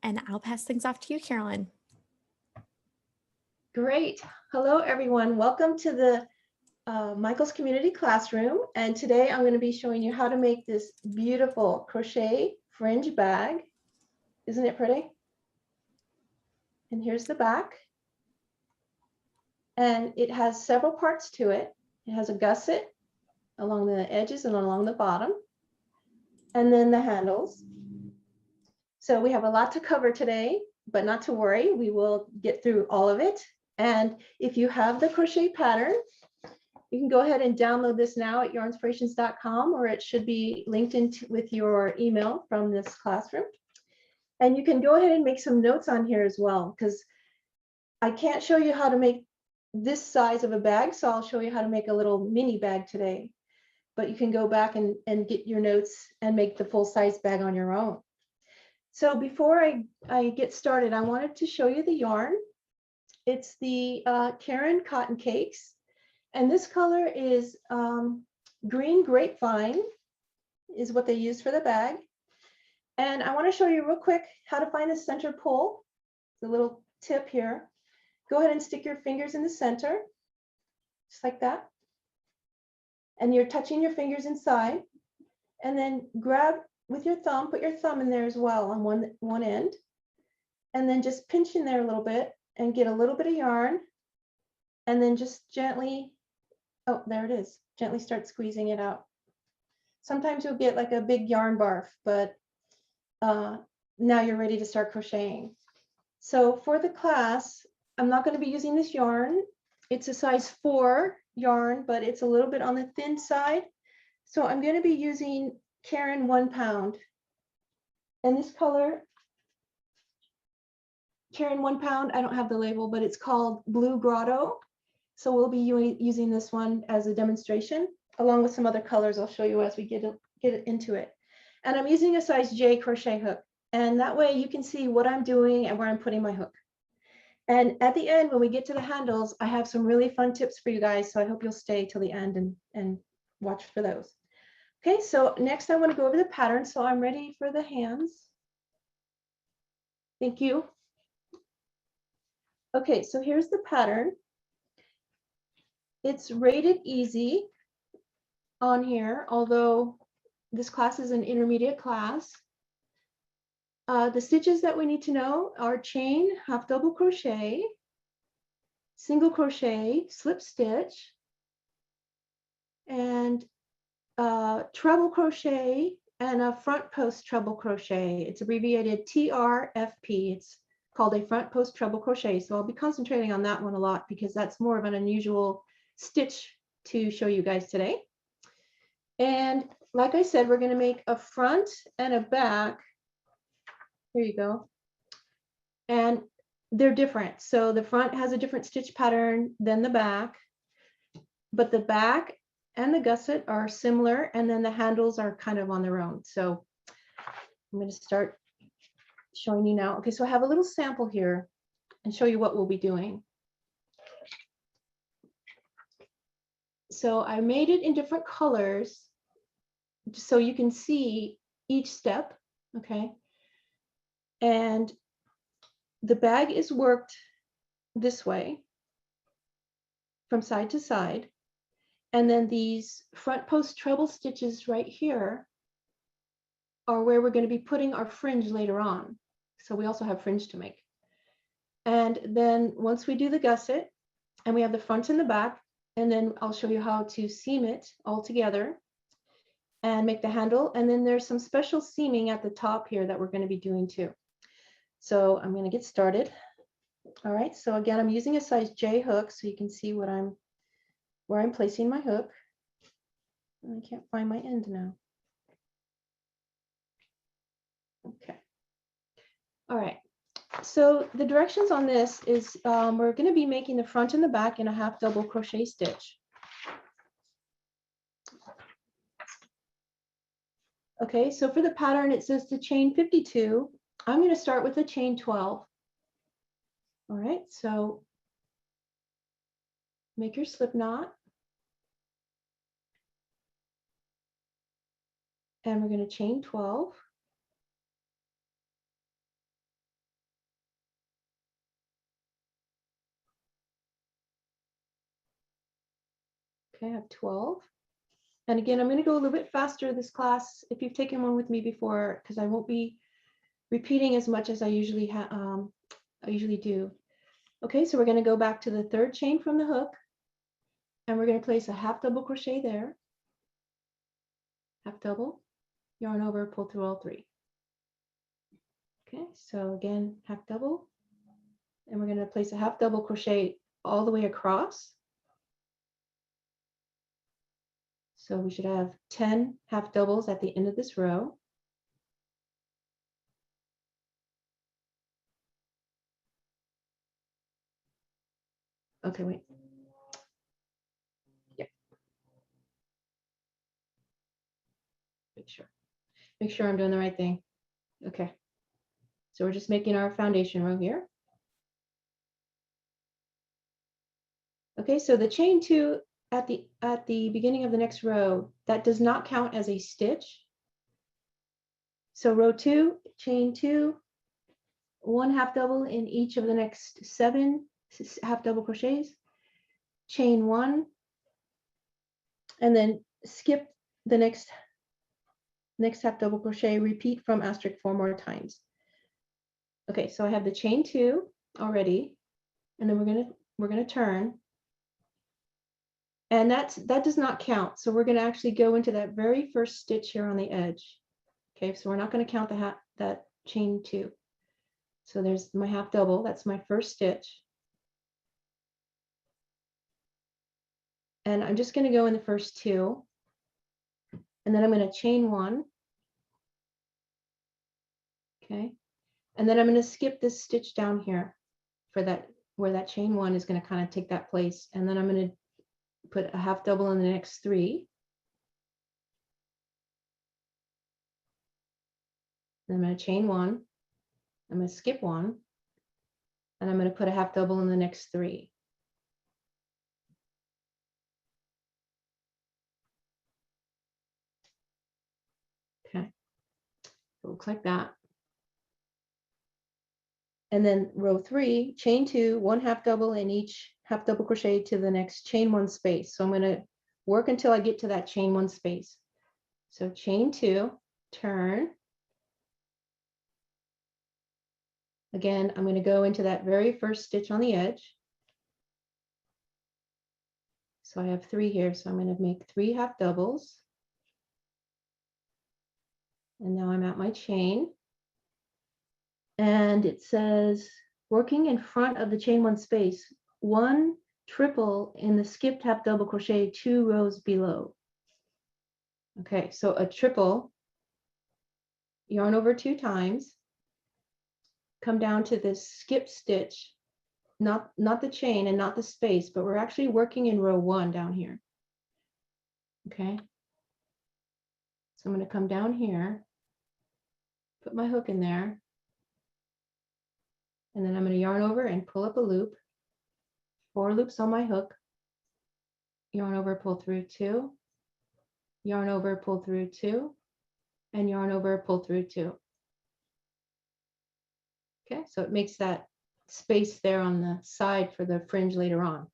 and I'll pass things off to you, Carolyn. Great. Hello, everyone. Welcome to the Michael's Community Classroom. And today I'm going to be showing you how to make this beautiful crochet fringe bag. Isn't it pretty? And here's the back. And it has several parts to it. It has a gusset along the edges and along the bottom, and then the handles. So we have a lot to cover today, but not to worry, we will get through all of it. And if you have the crochet pattern, you can go ahead and download this now at yarnspirations.com, or it should be linked with your email from this classroom. And you can go ahead and make some notes on here as well, because I can't show you how to make this size of a bag, so I'll show you how to make a little mini bag today. But you can go back and get your notes and make the full size bag on your own. So before I get started, I wanted to show you the yarn. It's the Caron Cotton Cakes. And this color is green grapevine is what they use for the bag. And I want to show you real quick how to find the center pole. The little tip here. Go ahead and stick your fingers in the center, just like that. And you're touching your fingers inside. And then grab with your thumb, put your thumb in there as well on one end. And then just pinch in there a little bit and get a little bit of yarn. And then just gently, oh, there it is. Gently start squeezing it out. Sometimes you'll get like a big yarn barf, but now you're ready to start crocheting. So for the class, I'm not going to be using this yarn. It's a size 4 yarn, but it's a little bit on the thin side. So I'm going to be using Caron 1 pound. And this color, Caron 1 pound, I don't have the label, but it's called Blue Grotto. So we'll be using this one as a demonstration, along with some other colors I'll show you as we get into it. And I'm using a size J crochet hook. And that way you can see what I'm doing and where I'm putting my hook. And at the end, when we get to the handles, I have some really fun tips for you guys. So I hope you'll stay till the end and watch for those. Okay, so next I want to go over the pattern. So I'm ready for the hands. Thank you. Okay, so here's the pattern. It's rated easy on here, although this class is an intermediate class. The stitches that we need to know are chain, half double crochet, single crochet, slip stitch, and treble crochet, and a front post treble crochet. It's abbreviated TRFP. It's called a front post treble crochet. So I'll be concentrating on that one a lot because that's more of an unusual stitch to show you guys today. And like I said, we're going to make a front and a back. Here you go. And they're different. So the front has a different stitch pattern than the back, but the back and the gusset are similar, and then the handles are kind of on their own. So I'm going to start showing you now. Okay, so I have a little sample here and show you what we'll be doing. So I made it in different colors so you can see each step, okay? And the bag is worked this way from side to side. And then these front post treble stitches right here are where we're going to be putting our fringe later on. So we also have fringe to make. And then once we do the gusset, and we have the front and the back, and then I'll show you how to seam it all together and make the handle. And then there's some special seaming at the top here that we're going to be doing too. So I'm going to get started. All right, so again, I'm using a size J hook so you can see where I'm placing my hook. I can't find my end now. Okay. All right. So the directions on this is we're going to be making the front and the back in a half double crochet stitch. Okay, so for the pattern, it says to chain 52. I'm going to start with a chain 12. All right, so make your slip knot. And we're going to chain 12. Okay, I have 12. And again, I'm going to go a little bit faster this class if you've taken one with me before, because I won't be repeating as much as I usually do. Okay, so we're going to go back to the third chain from the hook, and we're going to place a half double crochet there, half double, yarn over, pull through all 3. Okay, so again, half double, and we're going to place a half double crochet all the way across. So we should have 10 half doubles at the end of this row. Okay, wait. Yeah. Make sure I'm doing the right thing. Okay. So we're just making our foundation row here. Okay, so the chain 2 at the beginning of the next row, that does not count as a stitch. So row 2, chain 2, 1 half double in each of the next 7 half double crochets, chain 1, and then skip the next half double crochet, repeat from asterisk 4 more times. Okay, so I have the chain 2 already, and then we're gonna turn, and that does not count. So we're gonna actually go into that very first stitch here on the edge. Okay, so we're not gonna count that chain 2. So there's my half double. That's my first stitch, and I'm just gonna go in the first 2, and then I'm gonna chain 1. Okay, and then I'm going to skip this stitch down here for that, where that chain 1 is going to kind of take that place. And then I'm going to put a half double in the next 3. Then I'm going to chain 1. I'm going to skip 1. And I'm going to put a half double in the next 3. Okay, it looks like that. And then row 3, chain 2, 1 half double in each half double crochet to the next chain 1 space. So I'm going to work until I get to that chain 1 space. So chain 2, turn. Again, I'm going to go into that very first stitch on the edge. So I have 3 here, so I'm going to make 3 half doubles. And now I'm at my chain. And it says, working in front of the chain 1 space, 1 triple in the skipped half double crochet 2 rows below. Okay, so a triple, yarn over 2 times, come down to this skip stitch, not the chain and not the space, but we're actually working in row 1 down here. Okay, so I'm going to come down here, put my hook in there, and then I'm going to yarn over and pull up a loop, 4 loops on my hook, yarn over, pull through 2, yarn over, pull through 2, and yarn over, pull through 2. Okay, so it makes that space there on the side for the fringe later on.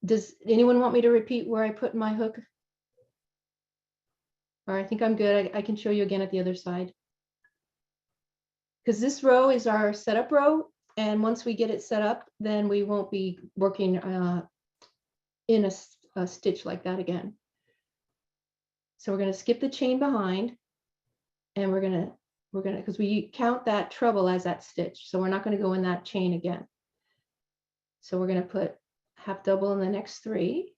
Does anyone want me to repeat where I put my hook? Or I think I'm good. I can show you again at the other side. Because this row is our setup row, and once we get it set up, then we won't be working in a stitch like that again. So we're going to skip the chain behind, and we're going to, because we count that treble as that stitch, so we're not going to go in that chain again. So we're going to put half double in the next 3.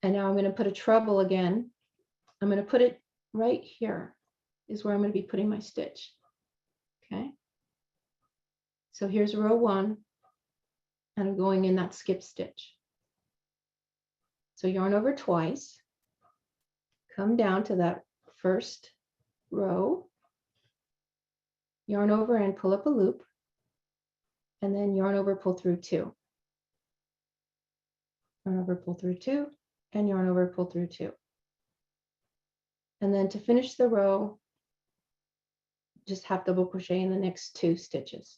And now I'm going to put a treble again. I'm going to put it right here is where I'm going to be putting my stitch. Okay. So here's row 1, and I'm going in that skip stitch. So yarn over twice, come down to that first row, yarn over and pull up a loop, and then yarn over, pull through 2. Yarn over, pull through 2, and yarn over, pull through 2. And then to finish the row, just half double crochet in the next 2 stitches.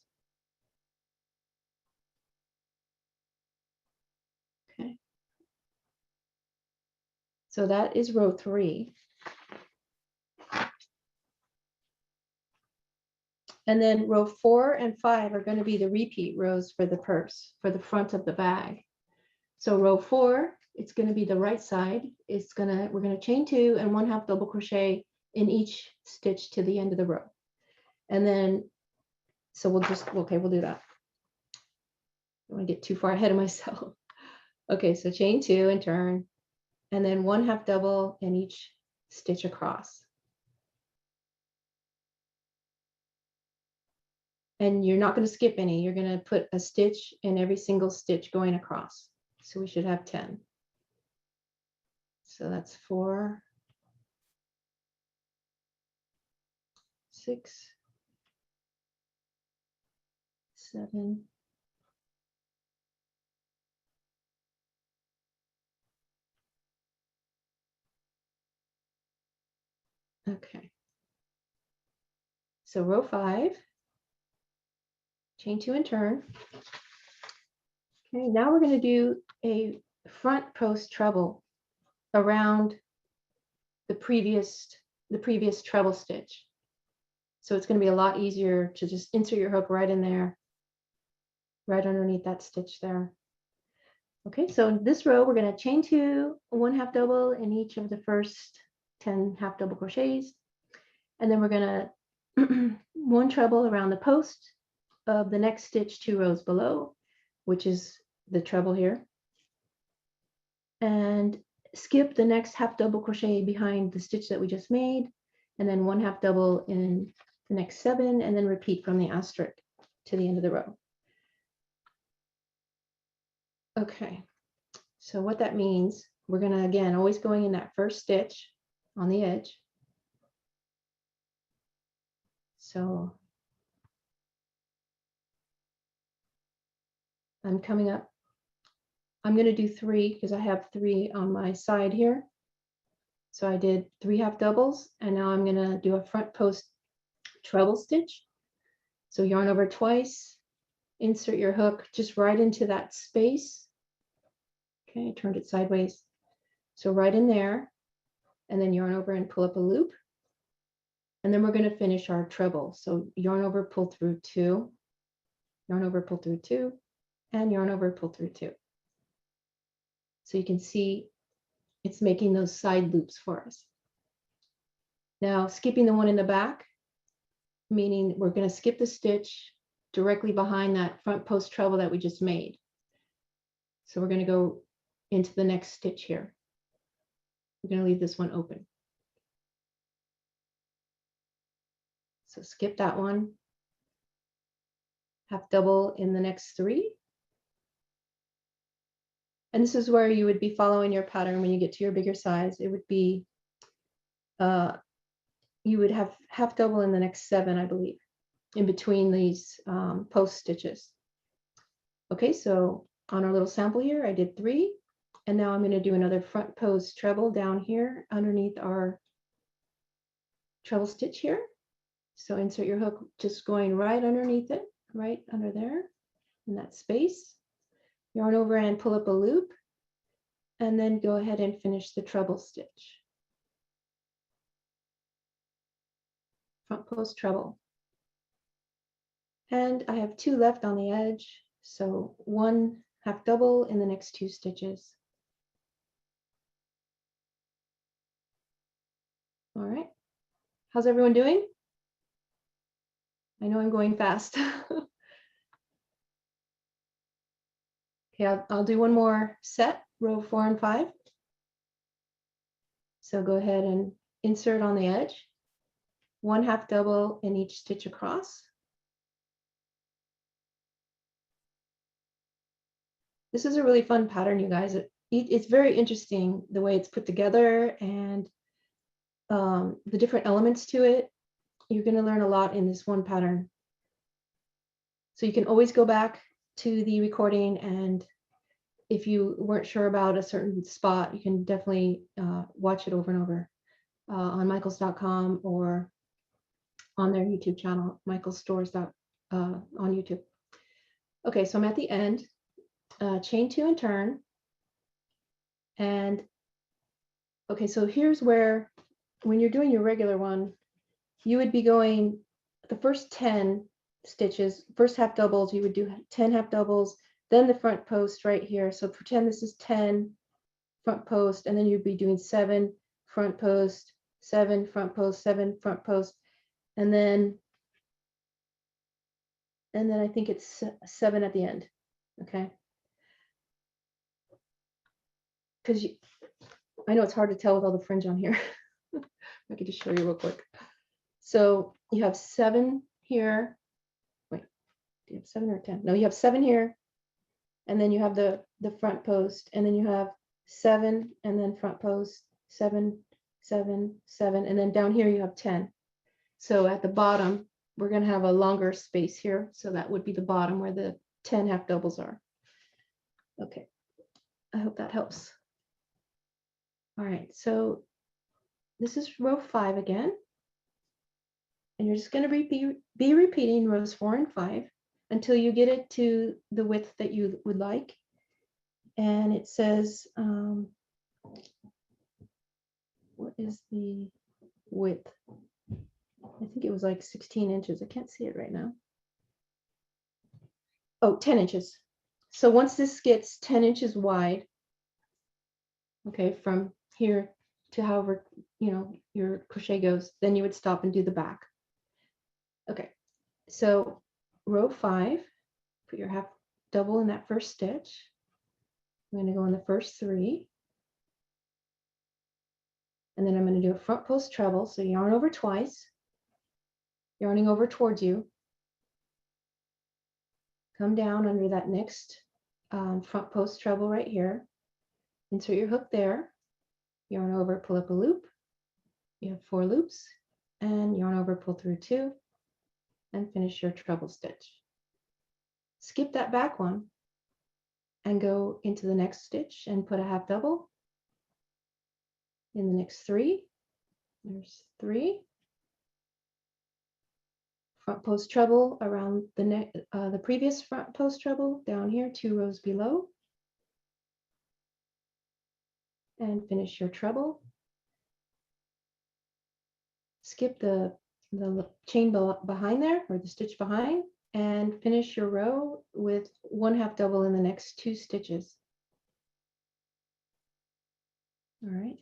So that is row 3. And then row 4 and 5 are going to be the repeat rows for the purse, for the front of the bag. So row 4, it's going to be the right side. We're going to chain 2 and 1/2 double crochet in each stitch to the end of the row. And then, so we'll do that. I don't want to get too far ahead of myself. Okay, so chain 2 and turn, and then 1/2 double in each stitch across. And you're not going to skip any. You're going to put a stitch in every single stitch going across. So we should have 10. So that's 4, 6, 7, 8. Okay. So row 5, chain 2 and turn. Okay, now we're going to do a front post treble around the previous treble stitch. So it's going to be a lot easier to just insert your hook right in there, right underneath that stitch there. Okay, so in this row, we're going to chain 2, 1/2 double in each of the first 10 half double crochets. And then we're going to 1 treble around the post of the next stitch 2 rows below, which is the treble here. And skip the next half double crochet behind the stitch that we just made, and then 1/2 double in the next 7, and then repeat from the asterisk to the end of the row. Okay, so what that means, we're going to, again, always going in that first stitch on the edge. So I'm coming up. I'm going to do 3 because I have 3 on my side here. So I did 3 half doubles, and now I'm going to do a front post treble stitch. So yarn over twice, insert your hook just right into that space. Okay, I turned it sideways. So right in there, and then yarn over and pull up a loop. And then we're going to finish our treble. So yarn over, pull through 2, yarn over, pull through 2, and yarn over, pull through 2. So you can see it's making those side loops for us. Now, skipping the one in the back, meaning we're going to skip the stitch directly behind that front post treble that we just made. So we're going to go into the next stitch here. We're going to leave this one open. So skip that one, half double in the next 3. And this is where you would be following your pattern when you get to your bigger size. It would be, you would have half double in the next 7, I believe, in between these post stitches. Okay, so on our little sample here, I did 3. And now I'm going to do another front post treble down here underneath our treble stitch here. So insert your hook just going right underneath it, right under there in that space. Yarn over and pull up a loop, and then go ahead and finish the treble stitch. Front post treble. And I have 2 left on the edge, so 1 half double in the next 2 stitches. All right, how's everyone doing? I know I'm going fast. Okay, I'll do one more set, row 4 and 5. So go ahead and insert on the edge, 1 half double in each stitch across. This is a really fun pattern, you guys. It's very interesting the way it's put together and the different elements to it. You're going to learn a lot in this one pattern. So you can always go back to the recording, and if you weren't sure about a certain spot, you can definitely watch it over and over on michaels.com or on their YouTube channel, michaelsstores on YouTube. Okay, so I'm at the end, chain 2 and turn, and Okay, so here's where, when you're doing your regular one, you would be going the first 10 stitches, first half doubles, you would do 10 half doubles, then the front post right here. So pretend this is 10 front post, and then you'd be doing 7 front post, 7 front post, 7 front post, and then I think it's 7 at the end. Okay. Because I know it's hard to tell with all the fringe on here. I could just show you real quick. So you have 7 here. Wait, do you have 7 or 10? No, you have 7 here. And then you have the front post, and then you have 7, and then front post, 7, 7, 7, and then down here you have 10. So at the bottom, we're going to have a longer space here. So that would be the bottom where the 10 half doubles are. Okay, I hope that helps. All right, so this is row 5 again. And you're just going to be repeating rows 4 and 5 until you get it to the width that you would like. And it says, what is the width? I think it was like 16 inches. I can't see it right now. Oh, 10 inches. So once this gets 10 inches wide, okay, from here to however, your crochet goes, then you would stop and do the back. Okay, so row 5, put your half double in that first stitch. I'm going to go in the first 3. And then I'm going to do a front post treble. So yarn over twice, yarning over towards you. Come down under that next front post treble right here. Insert your hook there. Yarn over, pull up a loop. You have 4 loops. And yarn over, pull through 2. And finish your treble stitch. Skip that back one and go into the next stitch and put a half double in the next 3. There's 3. Front post treble around the previous front post treble down here 2 rows below, and finish your treble. Skip the chain behind there, or the stitch behind, and finish your row with 1 half double in the next 2 stitches. All right.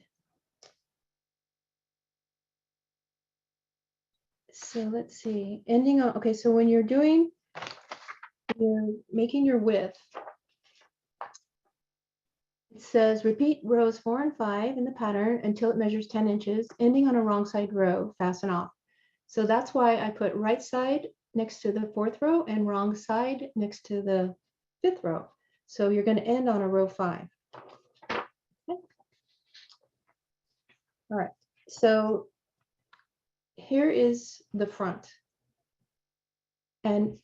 So let's see, ending on, okay, so when you're making your width, it says repeat rows 4 and 5 in the pattern until it measures 10 inches, ending on a wrong side row, fasten off. So that's why I put right side next to the 4th row and wrong side next to the 5th row. So you're going to end on a row 5. Okay. All right, so here is the front. And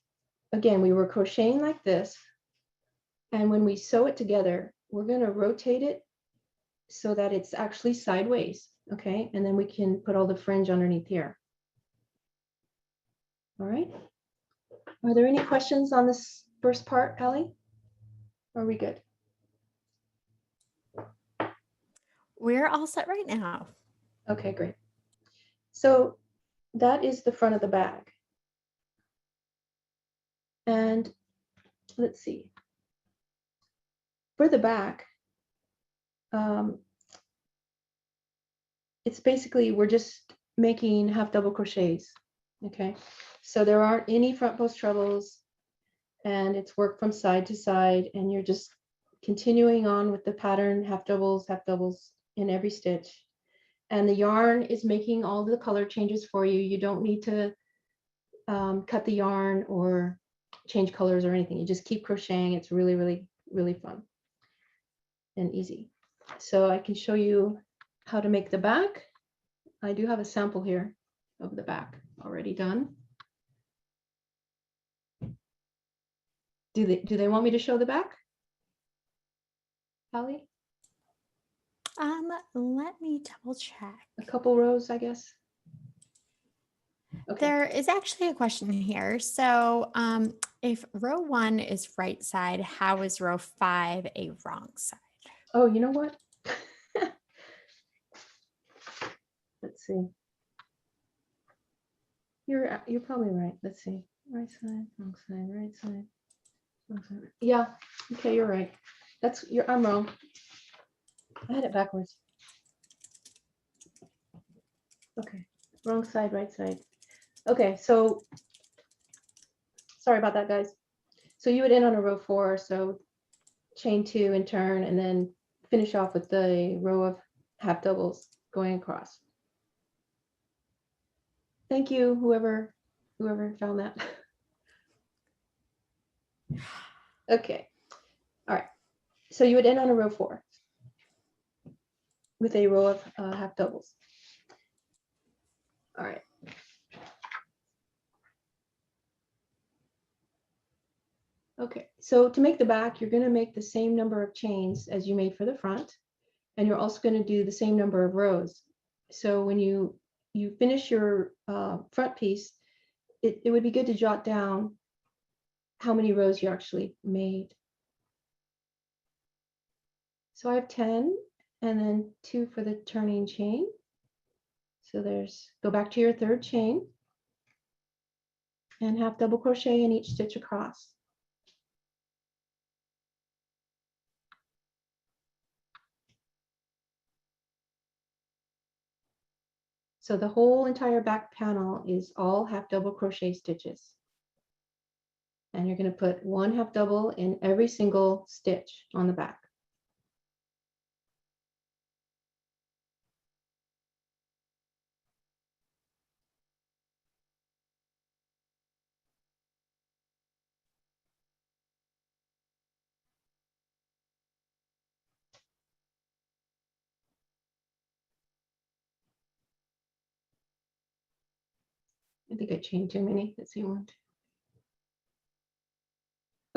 again, we were crocheting like this. And when we sew it together, we're going to rotate it so that it's actually sideways. Okay, and then we can put all the fringe underneath here. All right. Are there any questions on this first part, Ellie? Are we good? We're all set right now. Okay, great. So that is the front of the bag. And let's see. For the back, it's basically, we're just making half double crochets. Okay, so there aren't any front post trebles, and it's work from side to side, and you're just continuing on with the pattern, half doubles in every stitch. And the yarn is making all the color changes for you. You don't need to cut the yarn or change colors or anything. You just keep crocheting. It's really, really, really fun and easy. So I can show you how to make the back. I do have a sample here of the back already done. Do they want me to show the back, Hallie? Let me double check. A couple rows, I guess. Okay. There is actually a question here. So if row 1 is right side, how is row 5 a wrong side? Oh, you know what? see. You're probably right. Let's see. Right side, wrong side, right side, wrong side. Yeah. Okay, you're right. I'm wrong. I had it backwards. Okay, wrong side, right side. Okay, so sorry about that, guys. So you would end on a row 4, so chain 2 and turn, and then finish off with the row of half doubles going across. Thank you, whoever found that. Okay, all right. So you would end on a row 4 with a row of half doubles. All right. Okay, so to make the back, you're going to make the same number of chains as you made for the front, and you're also going to do the same number of rows. So when you finish your front piece, it would be good to jot down how many rows you actually made. So I have 10 and then 2 for the turning chain. So go back to your third chain and half double crochet in each stitch across. So the whole entire back panel is all half double crochet stitches. And you're going to put 1 half double in every single stitch on the back. I think I chained too many. Let's see, 1, 2.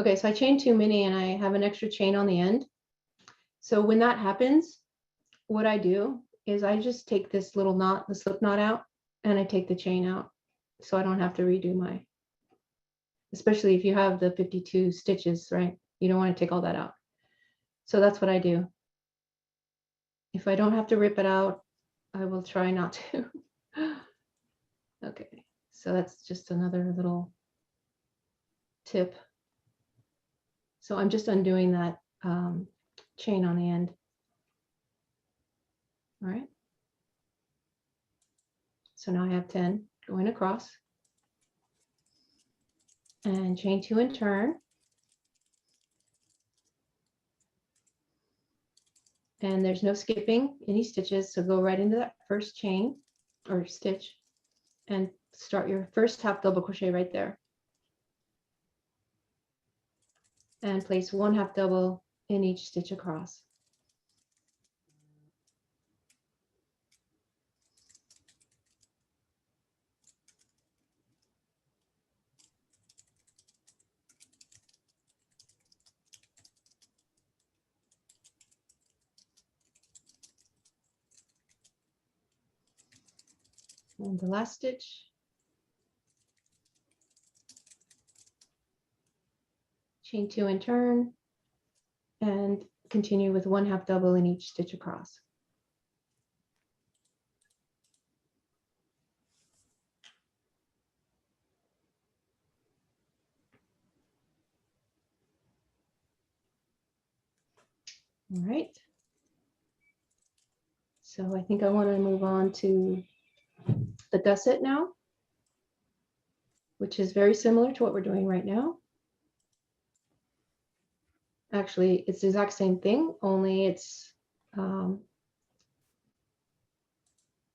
Okay, so I chained too many and I have an extra chain on the end. So when that happens, what I do is I just take this little knot, the slip knot out, and I take the chain out so I don't have to redo my, especially if you have the 52 stitches, right? You don't want to take all that out. So that's what I do. If I don't have to rip it out, I will try not to. Okay, so that's just another little tip. So I'm just undoing that chain on the end. All right. So now I have 10 going across. And chain 2 and turn. And there's no skipping any stitches, so go right into that first chain or stitch and start your first half double crochet right there. And place 1 half double in each stitch across. And the last stitch. Chain 2 and turn, and continue with 1 half double in each stitch across. All right. So I think I want to move on to the gusset now, which is very similar to what we're doing right now. Actually, it's the exact same thing, only it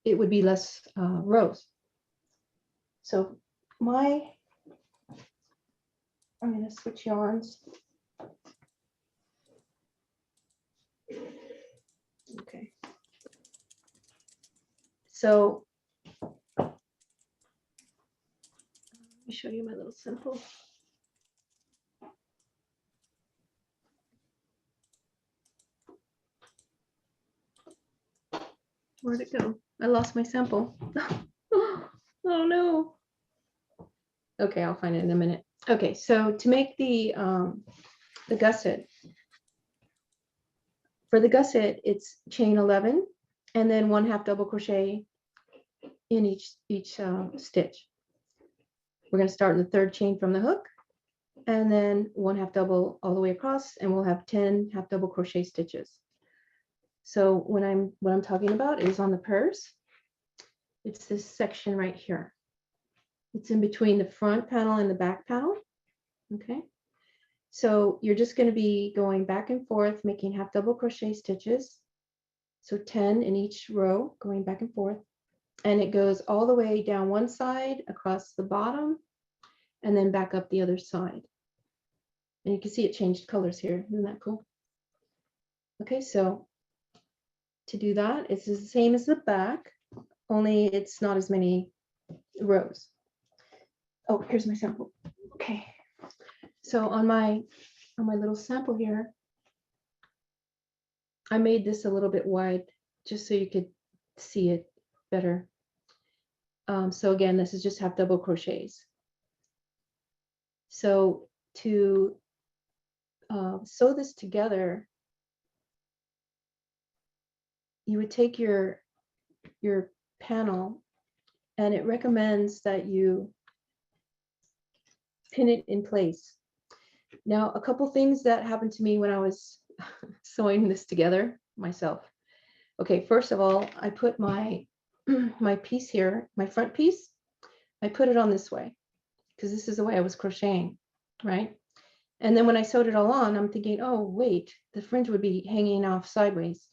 would be less rows. So I'm going to switch yarns. Okay. So let me show you my little simple. Where'd it go? I lost my sample. Oh no. Okay, I'll find it in a minute. Okay, so to make the gusset, for the gusset, it's chain 11 and then 1 half double crochet in each stitch. We're going to start in the third chain from the hook, and then 1 half double all the way across, and we'll have 10 half double crochet stitches. So what I'm talking about is on the purse. It's this section right here. It's in between the front panel and the back panel. Okay. So you're just going to be going back and forth, making half double crochet stitches. So 10 in each row, going back and forth. And it goes all the way down one side, across the bottom, and then back up the other side. And you can see it changed colors here. Isn't that cool? Okay, so to do that, it's the same as the back, only it's not as many rows. Oh, here's my sample. Okay, so on my little sample here, I made this a little bit wide just so you could see it better. So again, this is just half double crochets. So to sew this together, you would take your panel, and it recommends that you pin it in place. Now, a couple things that happened to me when I was sewing this together myself. Okay, first of all, I put my my piece here, my front piece, I put it on this way because this is the way I was crocheting, right? And then when I sewed it all on, I'm thinking, oh, wait, the fringe would be hanging off sideways.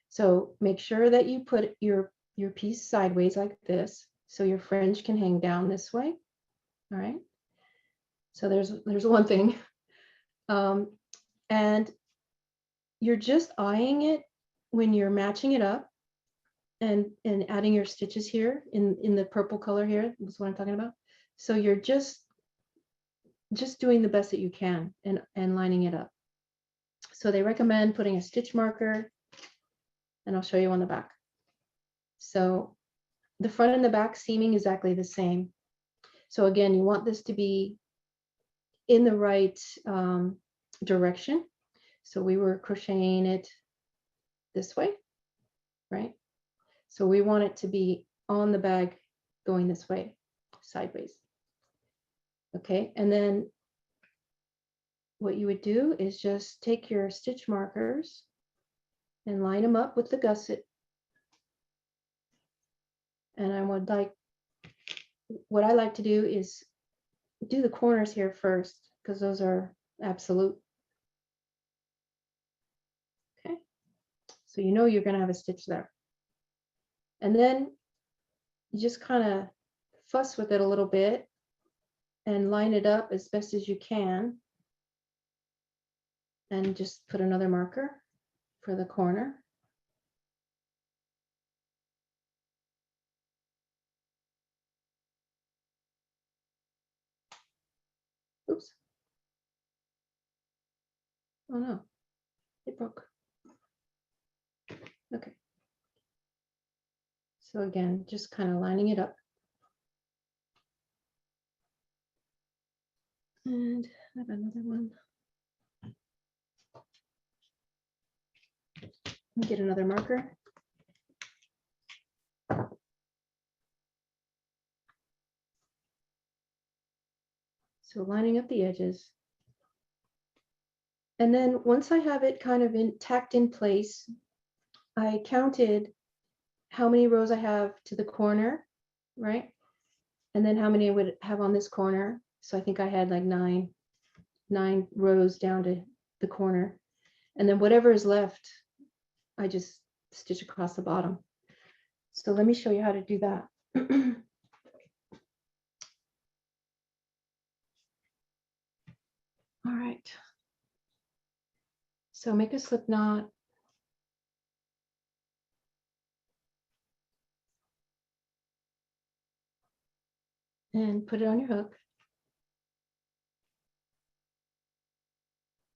So make sure that you put your piece sideways like this, so your fringe can hang down this way. All right. So there's one thing. And you're just eyeing it when you're matching it up and adding your stitches here in the purple color here. That's what I'm talking about. So you're just doing the best that you can and lining it up. So they recommend putting a stitch marker, and I'll show you on the back. So the front and the back seaming exactly the same. So again, you want this to be in the right direction. So we were crocheting it this way, right? So we want it to be on the bag going this way, sideways. Okay, and then what you would do is just take your stitch markers and line them up with the gusset. And I would like, what I like to do is do the corners here first, because those are absolute. Okay, so you know you're going to have a stitch there. And then you just kind of fuss with it a little bit and line it up as best as you can. And just put another marker for the corner. Oops. Oh no, it broke. Okay. So again, just kind of lining it up. And I have another one. Get another marker. So lining up the edges. And then once I have it kind of tacked in place, I counted how many rows I have to the corner, right? And then how many I would have on this corner. So I think I had like nine rows down to the corner. And then whatever is left, I just stitch across the bottom. So let me show you how to do that. All right. So make a slip knot. And put it on your hook.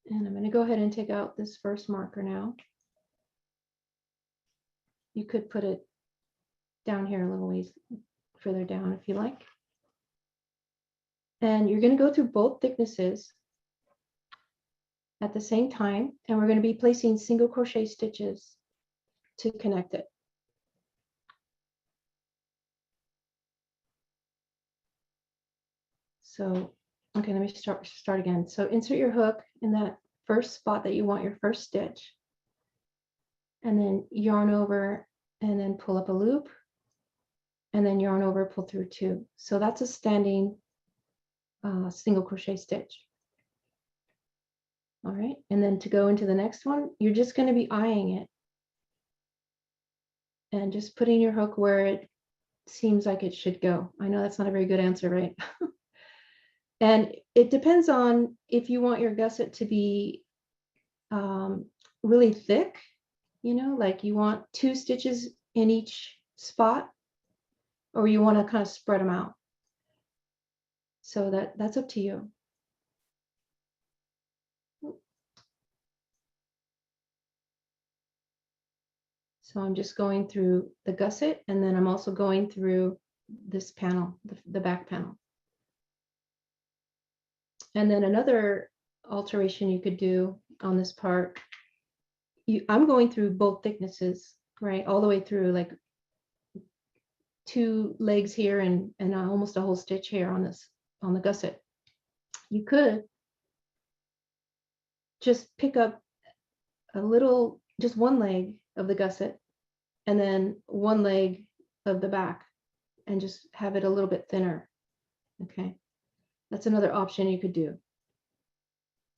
And I'm going to go ahead and take out this first marker now. You could put it down here a little ways further down if you like. And you're going to go through both thicknesses at the same time, and we're going to be placing single crochet stitches to connect it. So, okay, let me start again. So insert your hook in that first spot that you want your first stitch, and then yarn over and then pull up a loop, and then yarn over, pull through two. So that's a standing single crochet stitch. All right, and then to go into the next one, you're just going to be eyeing it and just putting your hook where it seems like it should go. I know that's not a very good answer, right? And it depends on if you want your gusset to be really thick, you know, like you want 2 stitches in each spot, or you want to kind of spread them out. So that's up to you. So I'm just going through the gusset, and then I'm also going through this panel, the back panel. And then another alteration you could do on this part, I'm going through both thicknesses, right? All the way through, like 2 legs here and almost a whole stitch here on the gusset. You could just pick up a little, just one leg of the gusset and then one leg of the back and just have it a little bit thinner. Okay, that's another option you could do.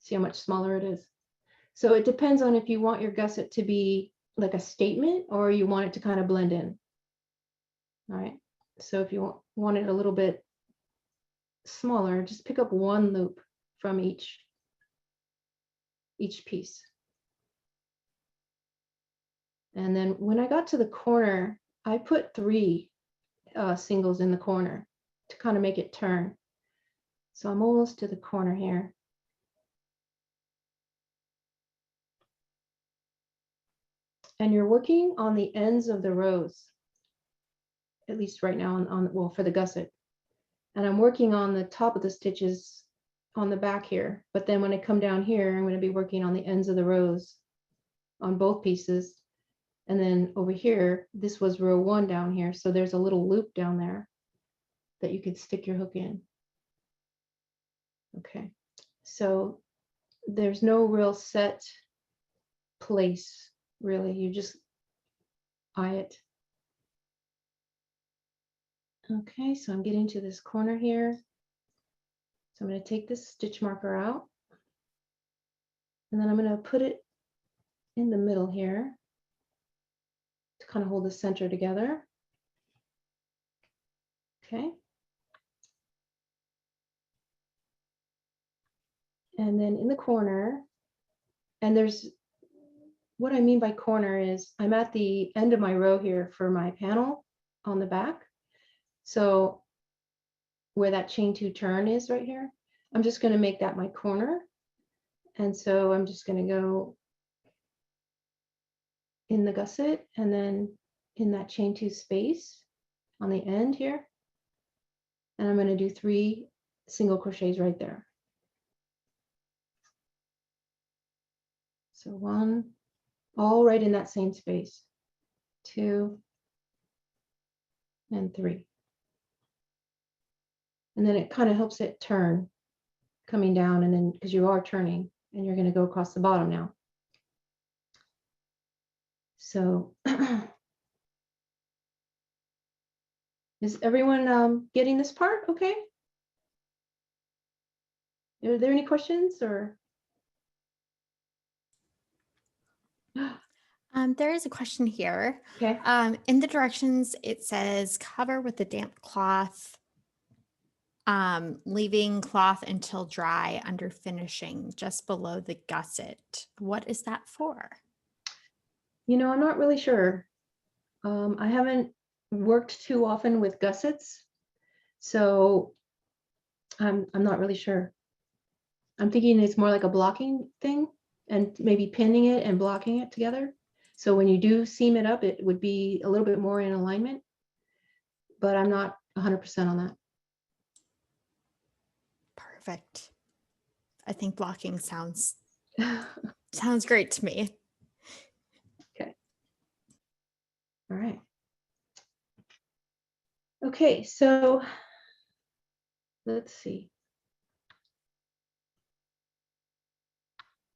See how much smaller it is. So it depends on if you want your gusset to be like a statement or you want it to kind of blend in. All right, so if you want it a little bit smaller, just pick up one loop from each piece. And then when I got to the corner, I put 3 singles in the corner to kind of make it turn. So I'm almost to the corner here. And you're working on the ends of the rows, at least right now well, for the gusset. And I'm working on the top of the stitches on the back here. But then when I come down here, I'm going to be working on the ends of the rows on both pieces. And then over here, this was row 1 down here. So there's a little loop down there that you could stick your hook in. Okay, so there's no real set place, really. You just eye it. Okay, so I'm getting to this corner here. So I'm going to take this stitch marker out, and then I'm going to put it in the middle here to kind of hold the center together. Okay. And then in the corner, and there's, what I mean by corner is I'm at the end of my row here for my panel on the back. So where that chain 2 turn is right here, I'm just going to make that my corner. And so I'm just going to go in the gusset and then in that chain 2 space on the end here. And I'm going to do 3 single crochets right there. So 1, all right in that same space, 2, and 3. And then it kind of helps it turn coming down, and then because you are turning and you're going to go across the bottom now. So is everyone getting this part okay? Are there any questions or? There is a question here. Okay. In the directions, it says cover with a damp cloth, leaving cloth until dry under finishing just below the gusset. What is that for? You know, I'm not really sure. I haven't worked too often with gussets, so I'm not really sure. I'm thinking it's more like a blocking thing and maybe pinning it and blocking it together. So when you do seam it up, it would be a little bit more in alignment, but I'm not 100% on that. Perfect. I think blocking sounds great to me. Okay. All right. Okay, so let's see.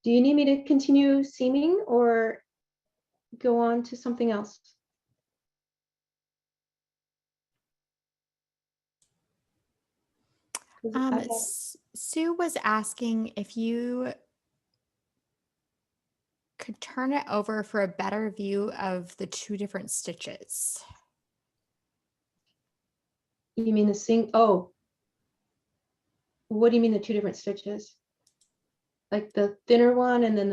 Do you need me to continue seaming or go on to something else? Sue was asking if you could turn it over for a better view of the two different stitches. You mean the oh, what do you mean the two different stitches? Like the thinner one and then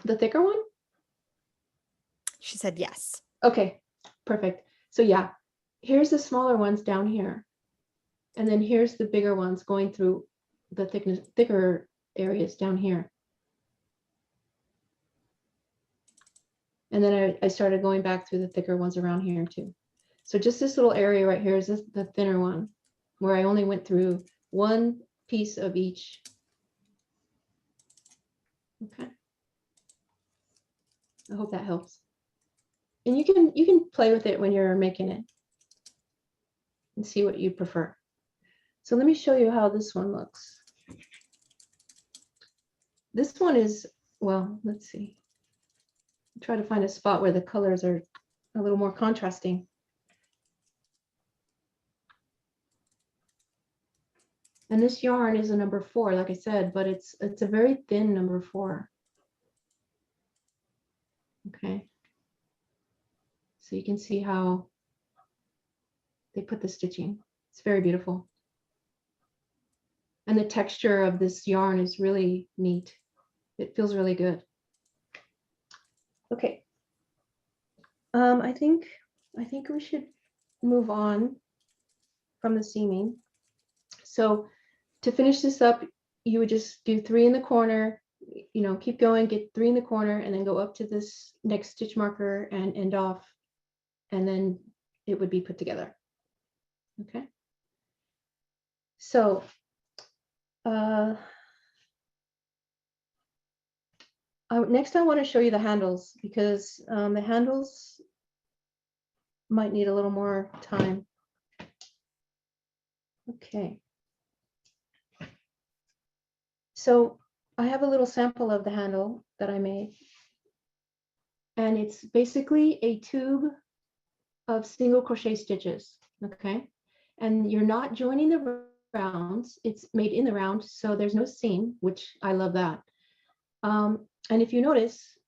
the thicker one? She said yes. Okay, perfect. So yeah, here's the smaller ones down here. And then here's the bigger ones going through the thicker areas down here. And then I started going back through the thicker ones around here too. So just this little area right here is the thinner one, where I only went through one piece of each. Okay. I hope that helps. And you can play with it when you're making it and see what you prefer. So let me show you how this one looks. This one is, well, let's see. Try to find a spot where the colors are a little more contrasting. And this yarn is a number 4, like I said, but it's a very thin number 4. Okay. So you can see how they put the stitching. It's very beautiful. And the texture of this yarn is really neat. It feels really good. Okay. I think we should move on from the seaming. So to finish this up, you would just do 3 in the corner, you know, keep going, get 3 in the corner, and then go up to this next stitch marker and end off, and then it would be put together. Okay. So next I want to show you the handles, because the handles might need a little more time. Okay. So I have a little sample of the handle that I made, and it's basically a tube of single crochet stitches. Okay. And you're not joining the rounds, it's made in the round, so there's no seam, which I love that. And if you notice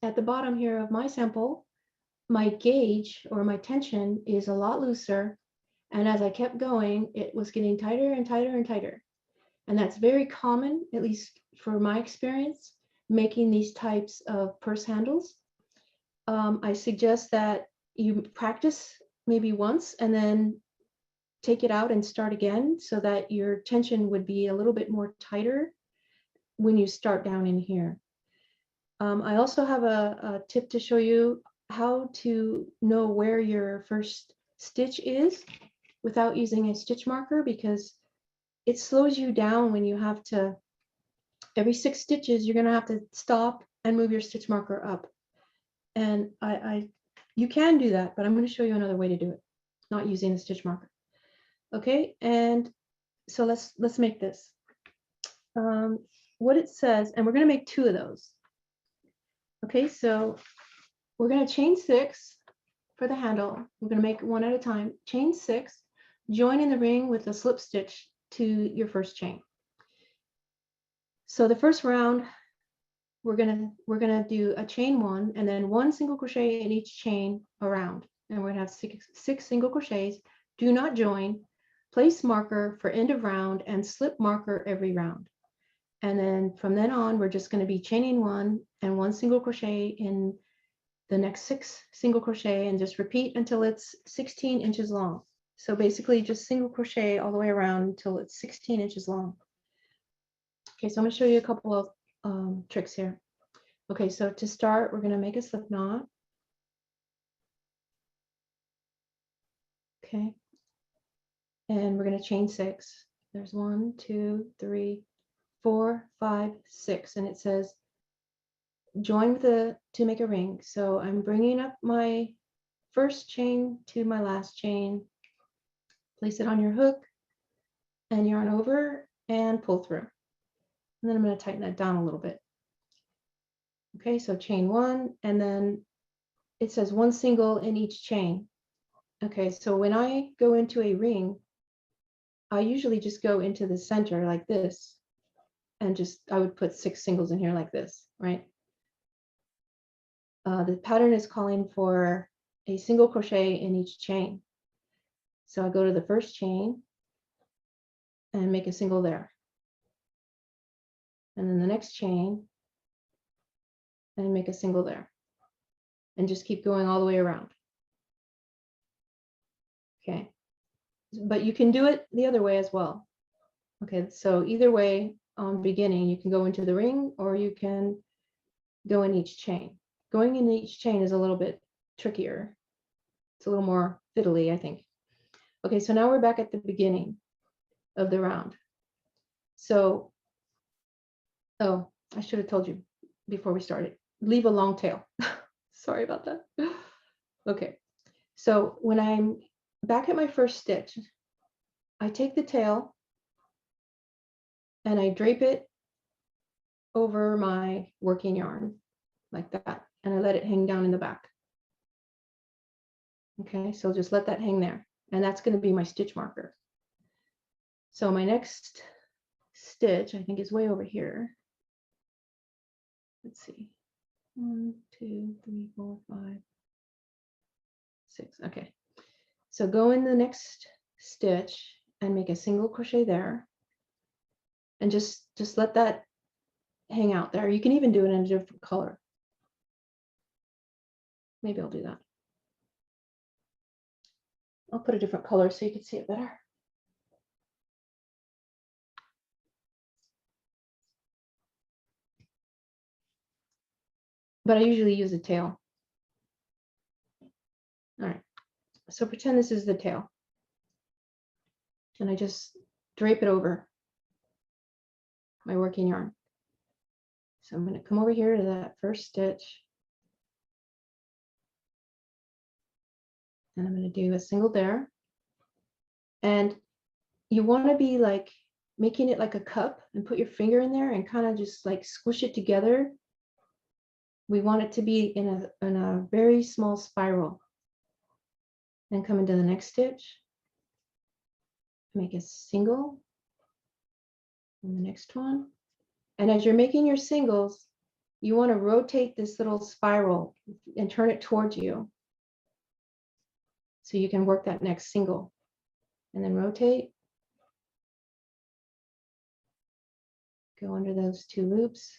at the bottom here of my sample, my gauge or my tension is a lot looser. And as I kept going, it was getting tighter and tighter and tighter. And that's very common, at least for my experience, making these types of purse handles. I suggest that you practice maybe once and then take it out and start again, so that your tension would be a little bit more tighter when you start down in here. I also have a tip to show you how to know where your first stitch is without using a stitch marker, because it slows you down when you have to, every 6 stitches, you're going to have to stop and move your stitch marker up. And you can do that, but I'm going to show you another way to do it, not using the stitch marker. Okay, and so let's make this. What it says, and we're going to make 2 of those. Okay, so we're going to chain 6 for the handle. We're going to make 1 at a time. Chain 6, join in the ring with a slip stitch to your first chain. So the first round, we're gonna do a chain 1 and then 1 single crochet in each chain around, and we're gonna have 6 single crochets. Do not join. Place marker for end of round and slip marker every round. And then from then on, we're just going to be chaining 1 and 1 single crochet in the next 6 single crochet, and just repeat until it's 16 inches long. So basically just single crochet all the way around until it's 16 inches long. Okay, so I'm going to show you a couple of tricks here. Okay, so to start, we're going to make a slip knot. Okay, and we're going to chain 6. There's 1, 2, 3, 4, 5, 6, and it says join with to make a ring. So I'm bringing up my first chain to my last chain, place it on your hook and yarn over and pull through. And then I'm going to tighten that down a little bit. Okay, so chain 1, and then it says 1 single in each chain. Okay, so when I go into a ring, I usually just go into the center like this, and I would put 6 singles in here like this, right? The pattern is calling for a single crochet in each chain. So I go to the first chain and make a single there. And then the next chain and make a single there. And just keep going all the way around. Okay. But you can do it the other way as well. Okay, so either way, on beginning, you can go into the ring or you can go in each chain. Going in each chain is a little bit trickier. It's a little more fiddly, I think. Okay, so now we're back at the beginning of the round. So, oh, I should have told you before we started, leave a long tail. Sorry about that. Okay, so when I'm back at my first stitch, I take the tail and I drape it over my working yarn like that, and I let it hang down in the back. Okay, so just let that hang there, and that's going to be my stitch marker. So my next stitch, I think, is way over here. Let's see. 1, 2, 3, 4, 5, 6. Okay, so go in the next stitch and make a single crochet there, and just let that hang out there. You can even do it in a different color. Maybe I'll do that. I'll put a different color so you can see it better. But I usually use a tail. All right, so pretend this is the tail. And I just drape it over my working yarn. So I'm going to come over here to that first stitch. And I'm going to do a single there. And you want to be like making it like a cup and put your finger in there and kind of just like squish it together. We want it to be in a very small spiral. Then come into the next stitch. Make a single in the next one. And as you're making your singles, you want to rotate this little spiral and turn it towards you, so you can work that next single. And then rotate. Go under those 2 loops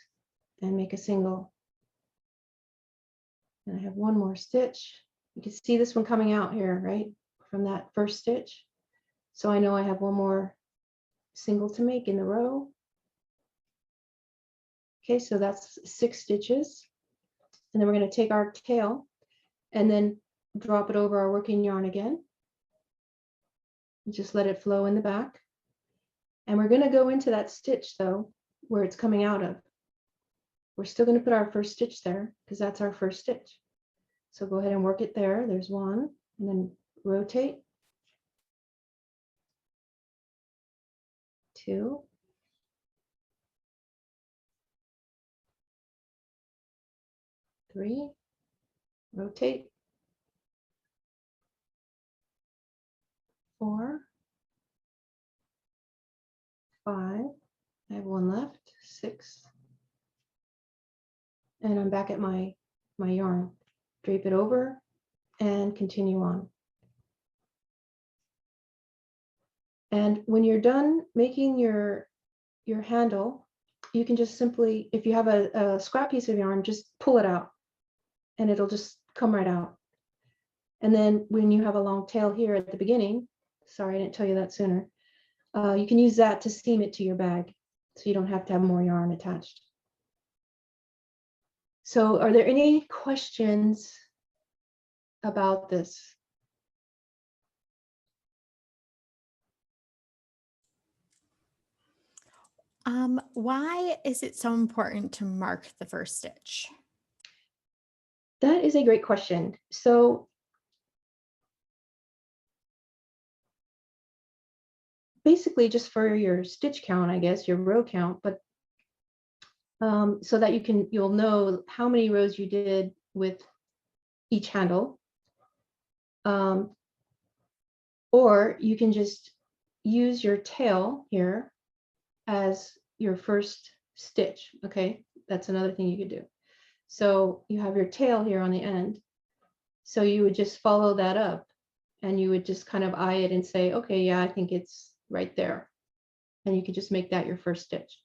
and make a single. And I have one more stitch. You can see this one coming out here, right? From that first stitch. So I know I have one more single to make in the row. Okay, so that's 6 stitches. And then we're going to take our tail and then drop it over our working yarn again. Just let it flow in the back. And we're going to go into that stitch though, where it's coming out of. We're still going to put our first stitch there because that's our first stitch. So go ahead and work it there. There's 1, and then rotate. 2. 3. Rotate. 4. 5. I have 1 left. 6. And I'm back at my yarn. Drape it over and continue on. And when you're done making your handle, you can just simply, if you have a scrap piece of yarn, just pull it out and it'll just come right out. And then when you have a long tail here at the beginning, sorry, I didn't tell you that sooner, you can use that to seam it to your bag so you don't have to have more yarn attached. So are there any questions about this? Why is it so important to mark the first stitch? That is a great question. So basically just for your stitch count, I guess, your row count, but so that you'll know how many rows you did with each handle. Or you can just use your tail here as your first stitch. Okay, that's another thing you could do. So you have your tail here on the end. So you would just follow that up and you would just kind of eye it and say, okay, yeah, I think it's right there. And you could just make that your first stitch.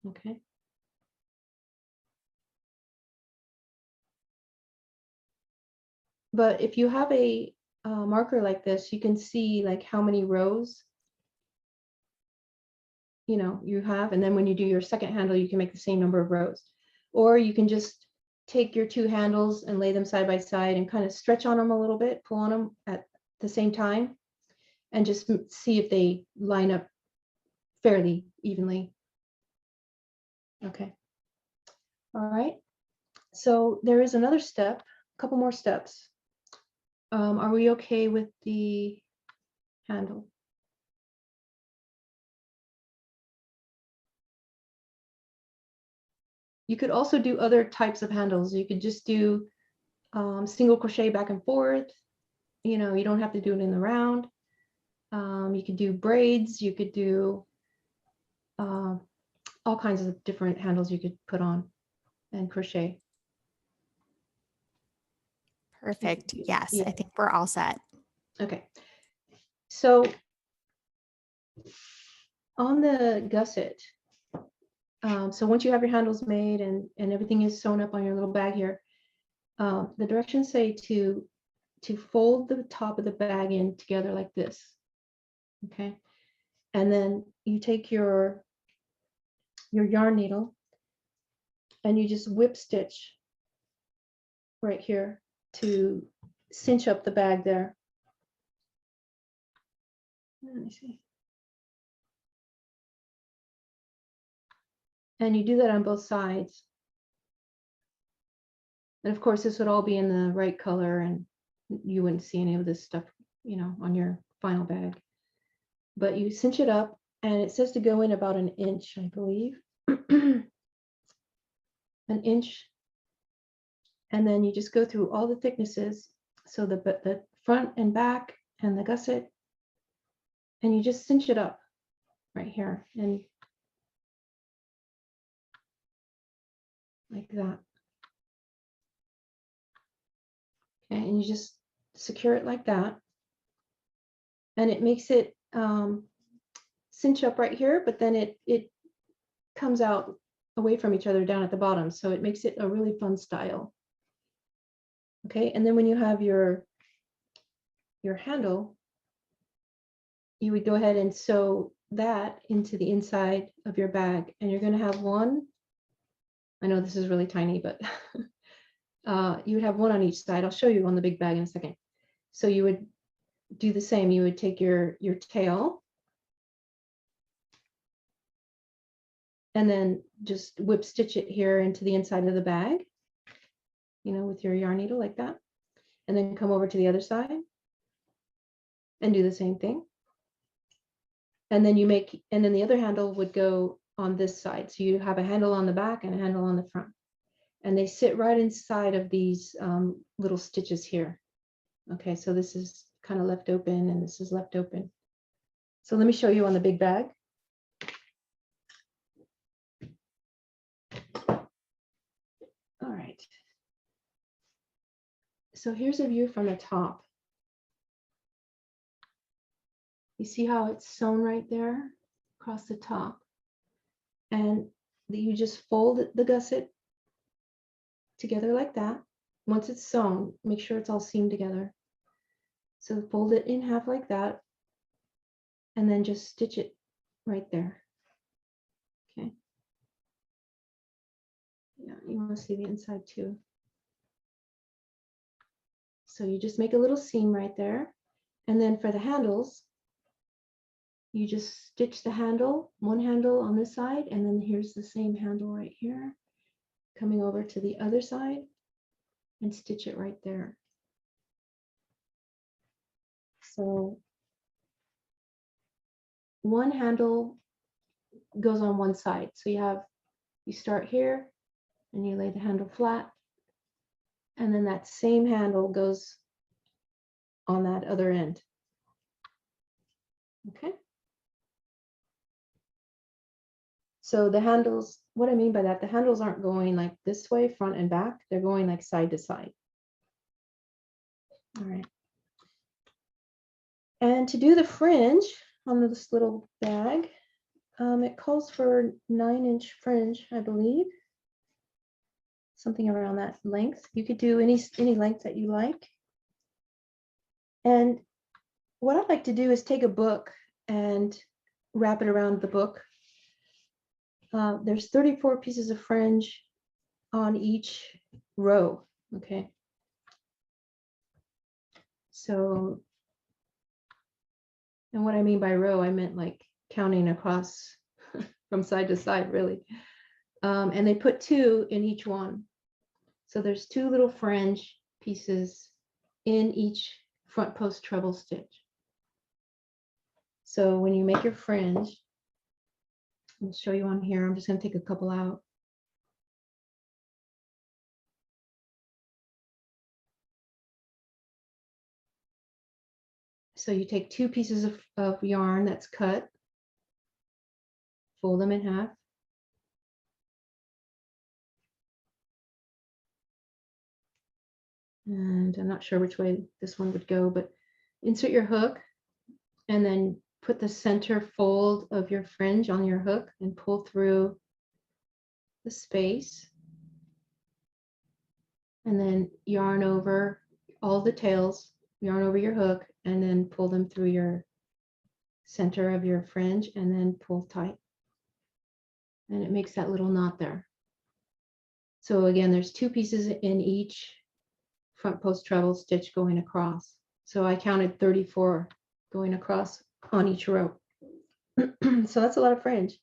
Okay. But if you have a marker like this, you can see like how many rows you have, and then when you do your second handle, you can make the same number of rows. Or you can just take your two handles and lay them side by side and kind of stretch on them a little bit, pull on them at the same time, and just see if they line up fairly evenly. Okay. All right. So there is another step, a couple more steps. Are we okay with the handle? You could also do other types of handles. You could just do single crochet back and forth. You don't have to do it in the round. You could do braids. You could do all kinds of different handles you could put on and crochet. Perfect. Yes, Yeah. I think we're all set. Okay. So on the gusset, so once you have your handles made and everything is sewn up on your little bag here, the directions say to fold the top of the bag in together like this. Okay. And then you take your yarn needle and you just whip stitch right here to cinch up the bag there. Let me see. And you do that on both sides. And of course, this would all be in the right color and you wouldn't see any of this stuff, on your final bag. But you cinch it up and it says to go in about an inch, I believe. An inch. And then you just go through all the thicknesses. So the front and back and the gusset. And you just cinch it up right here and like that. Okay, and you just secure it like that. And it makes it cinch up right here, but then it comes out away from each other down at the bottom. So it makes it a really fun style. Okay, and then when you have your handle, you would go ahead and sew that into the inside of your bag. And you're going to have one. I know this is really tiny, but you would have one on each side. I'll show you on the big bag in a second. So you would do the same. You would take your tail and then just whip stitch it here into the inside of the bag, with your yarn needle like that. And then come over to the other side and do the same thing. And then and then the other handle would go on this side. So you have a handle on the back and a handle on the front. And they sit right inside of these little stitches here. Okay, so this is kind of left open and this is left open. So let me show you on the big bag. All right. So here's a view from the top. You see how it's sewn right there across the top? And you just fold the gusset together like that. Once it's sewn, make sure it's all seamed together. So fold it in half like that, and then just stitch it right there. Okay. Yeah, you want to see the inside too. So you just make a little seam right there. And then for the handles, you just stitch the handle, one handle on this side, and then here's the same handle right here, coming over to the other side and stitch it right there. So one handle goes on one side. So you start here and you lay the handle flat, and then that same handle goes on that other end. Okay. So the handles, what I mean by that, the handles aren't going like this way, front and back. They're going like side to side. All right. And to do the fringe on this little bag, it calls for 9-inch fringe, I believe. Something around that length. You could do any length that you like. And what I'd like to do is take a book and wrap it around the book. There's 34 pieces of fringe on each row. Okay. So, and what I mean by row, I meant like counting across from side to side, really. And they put 2 in each one. So there's 2 little fringe pieces in each front post treble stitch. So when you make your fringe, I'll show you on here. I'm just going to take a couple out. So you take 2 pieces of yarn that's cut, fold them in half. And I'm not sure which way this one would go, but insert your hook and then put the center fold of your fringe on your hook and pull through the space. And then yarn over all the tails, yarn over your hook, and then pull them through your center of your fringe and then pull tight. And it makes that little knot there. So again, there's 2 pieces in each front post treble stitch going across. So I counted 34 going across on each row. So that's a lot of fringe.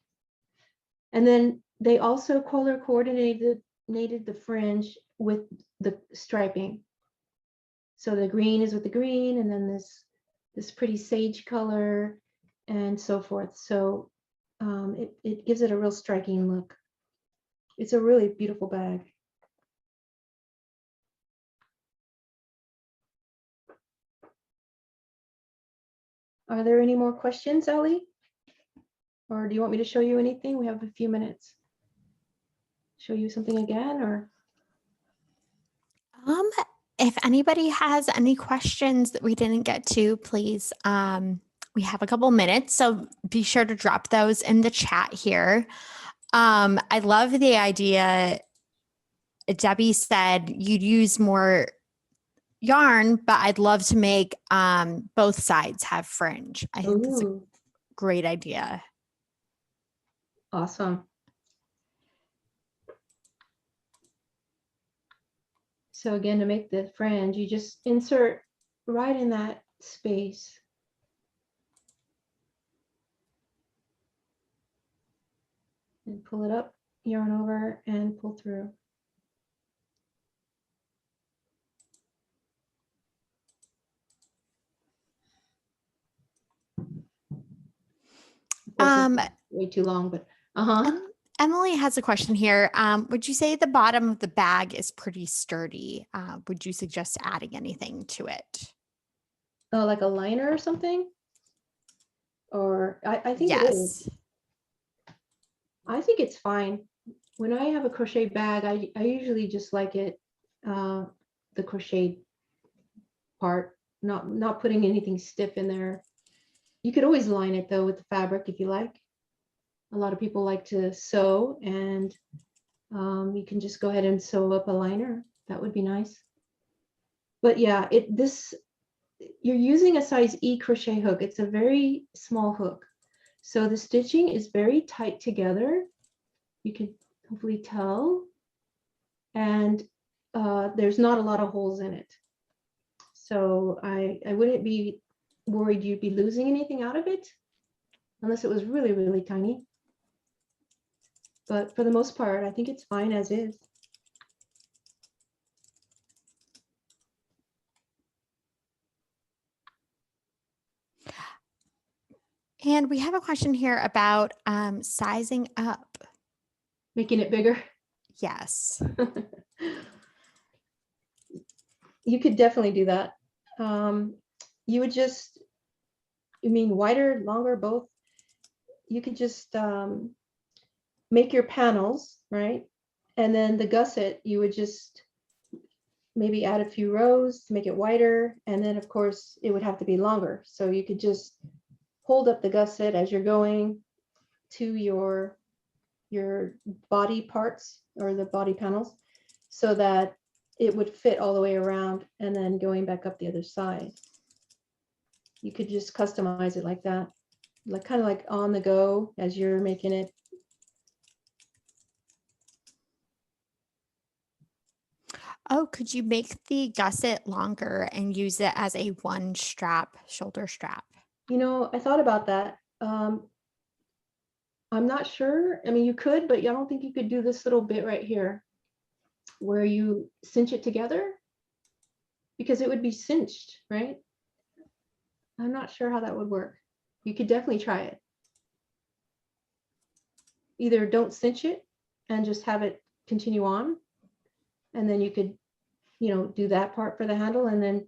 And then they also color coordinated the fringe with the striping. So the green is with the green, and then this pretty sage color and so forth. So it gives it a real striking look. It's a really beautiful bag. Are there any more questions, Ellie? Or do you want me to show you anything? We have a few minutes. Show you something again, or? If anybody has any questions that we didn't get to, please, we have a couple minutes, so be sure to drop those in the chat here. I love the idea. Debbie said you'd use more yarn, but I'd love to make both sides have fringe. I think that's a great idea. Awesome. So again, to make the fringe, you just insert right in that space. And pull it up, yarn over, and pull through. Way too long, but Emily has a question here. Would you say the bottom of the bag is pretty sturdy? Would you suggest adding anything to it? Oh, like a liner or something? Or I think it is. I think it's fine. When I have a crochet bag, I usually just like it, the crochet part, not putting anything stiff in there. You could always line it though with the fabric if you like. A lot of people like to sew, and you can just go ahead and sew up a liner. That would be nice. But yeah, you're using a size E crochet hook. It's a very small hook. So the stitching is very tight together. You can hopefully tell. And there's not a lot of holes in it. So I wouldn't be worried you'd be losing anything out of it, unless it was really, really tiny. But for the most part, I think it's fine as is. And we have a question here about sizing up. Making it bigger. Yes. You could definitely do that. You would just, you mean wider, longer, both? You could just make your panels, right? And then the gusset, you would just maybe add a few rows to make it wider. And then of course it would have to be longer. So you could just hold up the gusset as you're going to your body parts or the body panels so that it would fit all the way around and then going back up the other side. You could just customize it like that, like kind of like on the go as you're making it. Oh, could you make the gusset longer and use it as a one strap, shoulder strap? You know, I thought about that. I'm not sure. I mean, you could, but I don't think you could do this little bit right here where you cinch it together because it would be cinched, right? I'm not sure how that would work. You could definitely try it. Either don't cinch it and just have it continue on, and then you could, you know, do that part for the handle and then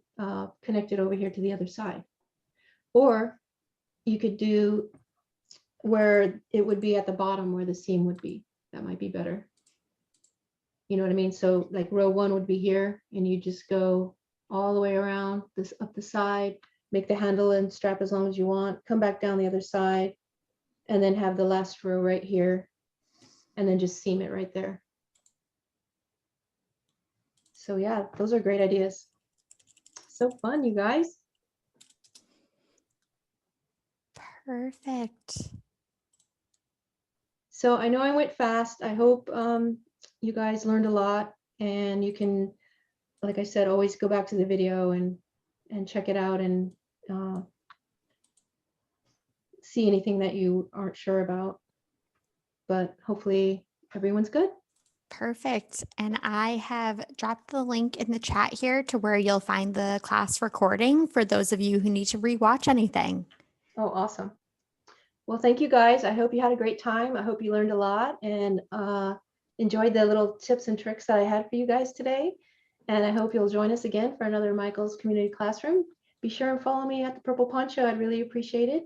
connect it over here to the other side. Or you could do where it would be at the bottom where the seam would be. That might be better. You know what I mean? So like row 1 would be here and you just go all the way around this up the side, make the handle and strap as long as you want, come back down the other side, and then have the last row right here, and then just seam it right there. So yeah, those are great ideas. So fun, you guys. Perfect. So I know I went fast. I hope you guys learned a lot, and you can, like I said, always go back to the video and check it out and see anything that you aren't sure about. But hopefully everyone's good. Perfect. And I have dropped the link in the chat here to where you'll find the class recording for those of you who need to rewatch anything. Oh, awesome. Well, thank you guys. I hope you had a great time. I hope you learned a lot and enjoyed the little tips and tricks that I had for you guys today. And I hope you'll join us again for another Michael's Community Classroom. Be sure and follow me at the Purple Poncho. I'd really appreciate it.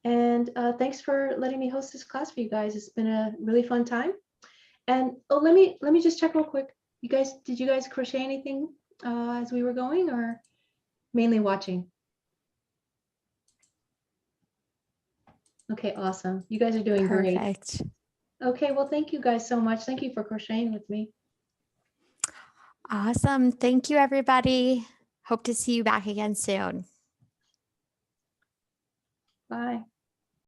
And thanks for letting me host this class for you guys. It's been a really fun time. And oh, let me just check real quick. You guys, did you guys crochet anything as we were going, or mainly watching? Okay, awesome. You guys are doing great. Perfect. Okay, well, thank you guys so much. Thank you for crocheting with me. Awesome. Thank you, everybody. Hope to see you back again soon. Bye.